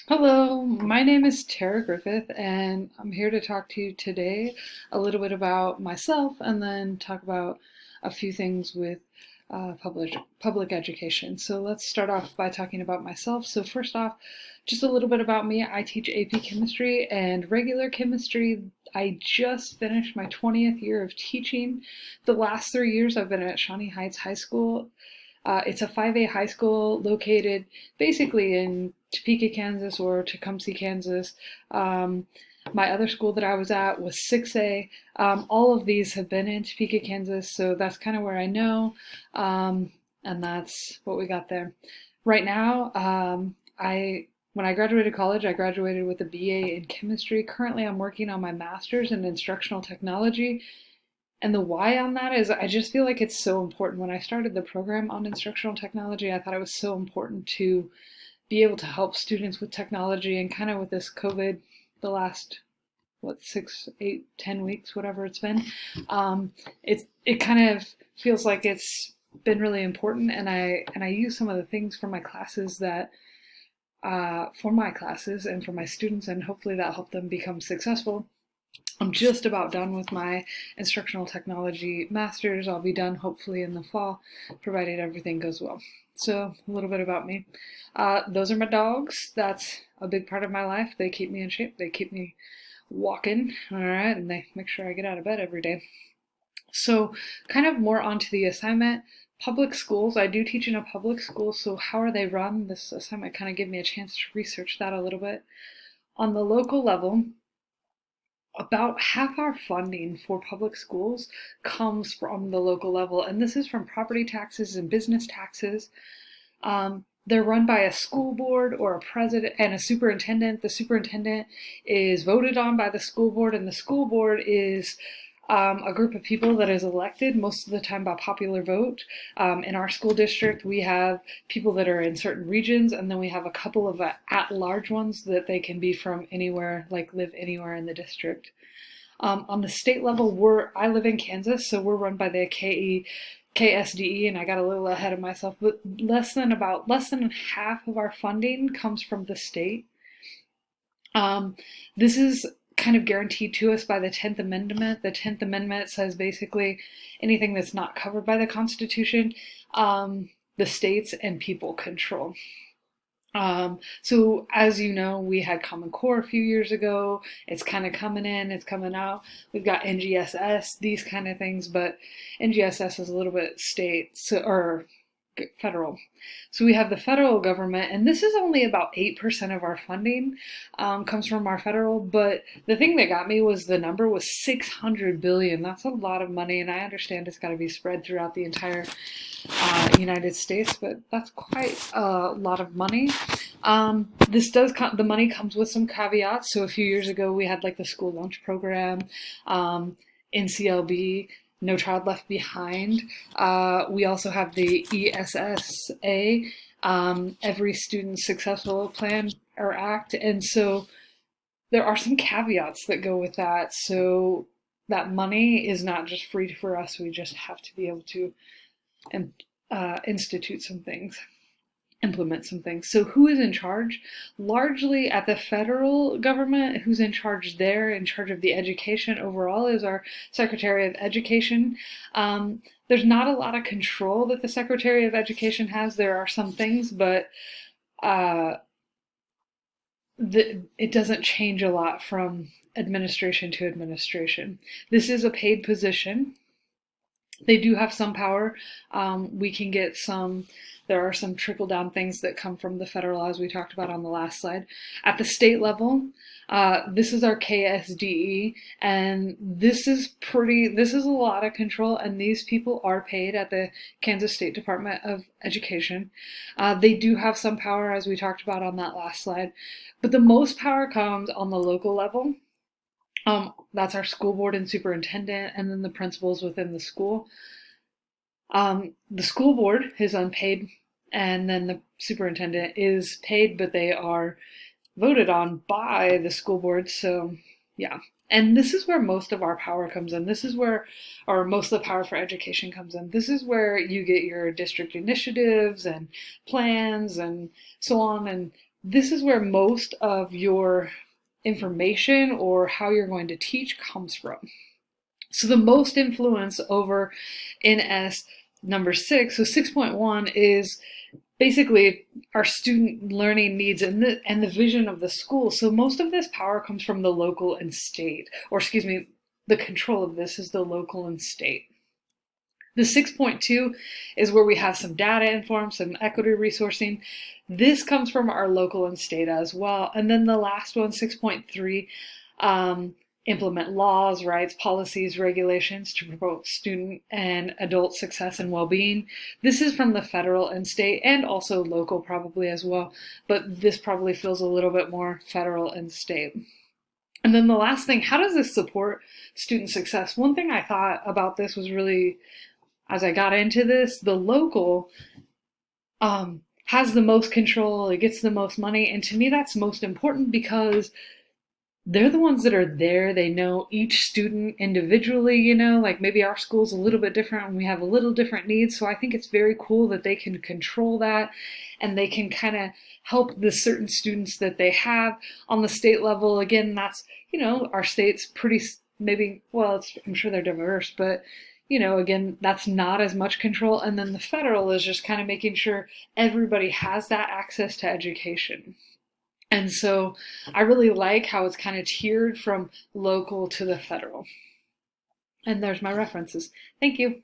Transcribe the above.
Hello, my name is Tara Griffith, and I'm here to talk to you today a little bit about myself and then talk about a few things with public education. So let's start off by talking about myself. So first off, just a little bit about me. I teach AP chemistry and regular chemistry. I just finished my 20th year of teaching. The last 3 years I've been at Shawnee Heights High School. It's a 5A high school located basically in Topeka, Kansas, or Tecumseh, Kansas. Um, my other school that I was at was 6A. All of these have been in Topeka, Kansas, so that's kind of where I know, and that's what we got there. Right now, I when I graduated college, I graduated with a BA in chemistry. Currently, I'm working on my master's in instructional technology. And the why on that is I just feel like it's so important. When I started the program on instructional technology, I thought it was so important to be able to help students with technology and kind of with this COVID, the last, what, 6, 8, 10 weeks, whatever it's been. It kind of feels like it's been really important, and I use some of the things from my classes that for my classes and for my students, and hopefully that helped them become successful. I'm just about done with my instructional technology master's. I'll be done hopefully in the fall, provided everything goes well. So, a little bit about me. Those are my dogs. That's a big part of my life. They keep me in shape, they keep me walking, all right, and they make sure I get out of bed every day. So, kind of more onto the assignment. Public schools, I do teach in a public school, so how are they run? This assignment kind of gave me a chance to research that a little bit. On the local level, about half our funding for public schools comes from the local level, and this is from property taxes and business taxes. They're run by a school board or a president and a superintendent. The superintendent is voted on by the school board, and the school board is a group of people that is elected most of the time by popular vote. In our school district, we have people that are in certain regions, and then we have a couple of at-large ones that they can be from anywhere, like live anywhere in the district. On the state level, I live in Kansas, so we're run by the KSDE, and I got a little ahead of myself, but less than half of our funding comes from the state. This is kind of guaranteed to us by the 10th Amendment. The 10th Amendment says basically anything that's not covered by the Constitution, the states and people control. So as you know, we had Common Core a few years ago. It's kind of coming in, it's coming out. We've got NGSS, these kind of things, but NGSS is a little bit state, or federal. So we have the federal government, and this is only about 8% of our funding comes from our federal. But the thing that got me was the number was 600 billion. That's a lot of money, and I understand it's got to be spread throughout the entire United States, but that's quite a lot of money. The money comes with some caveats. So a few years ago, we had like the school lunch program, NCLB, No Child Left Behind. We also have the ESSA, Every Student Successful Plan or Act. And so there are some caveats that go with that. So that money is not just free for us. We just have to be able to institute some things, implement some things. So who is in charge? Largely at the federal government, who's in charge there, in charge of the education overall, is our Secretary of Education. There's not a lot of control that the Secretary of Education has. There are some things, but it doesn't change a lot from administration to administration. This is a paid position. They do have some power. We can get there are some trickle down things that come from the federal, as we talked about on the last slide. At the state level, this is our KSDE, and this is a lot of control, and these people are paid at the Kansas State Department of Education. They do have some power, as we talked about on that last slide, but the most power comes on the local level. That's our school board and superintendent, and then the principals within the school. The school board is unpaid, and then the superintendent is paid, but they are voted on by the school board. So, yeah. And this is where most of our power comes in. This is where, or most of the power for education comes in. This is where you get your district initiatives and plans and so on. And this is where most of your information or how you're going to teach comes from. So the most influence over in S number 6, so 6.1 is basically our student learning needs and the vision of the school. So most of this power comes from the local and state, or excuse me, the control of this is the local and state. The 6.2 is where we have some data informed, some equity resourcing. This comes from our local and state as well. And then the last one, 6.3, implement laws, rights, policies, regulations to promote student and adult success and well-being. This is from the federal and state and also local probably as well, but this probably feels a little bit more federal and state. And then the last thing, how does this support student success? One thing I thought about this was really, as I got into this, the local has the most control, it gets the most money, and to me that's most important because they're the ones that are there. They know each student individually, like maybe our school's a little bit different and we have a little different needs. So I think it's very cool that they can control that and they can kind of help the certain students that they have on the state level. Again, that's, our state's pretty, maybe, well, I'm sure they're diverse, but again, that's not as much control. And then the federal is just kind of making sure everybody has that access to education. And so I really like how it's kind of tiered from local to the federal. And there's my references. Thank you.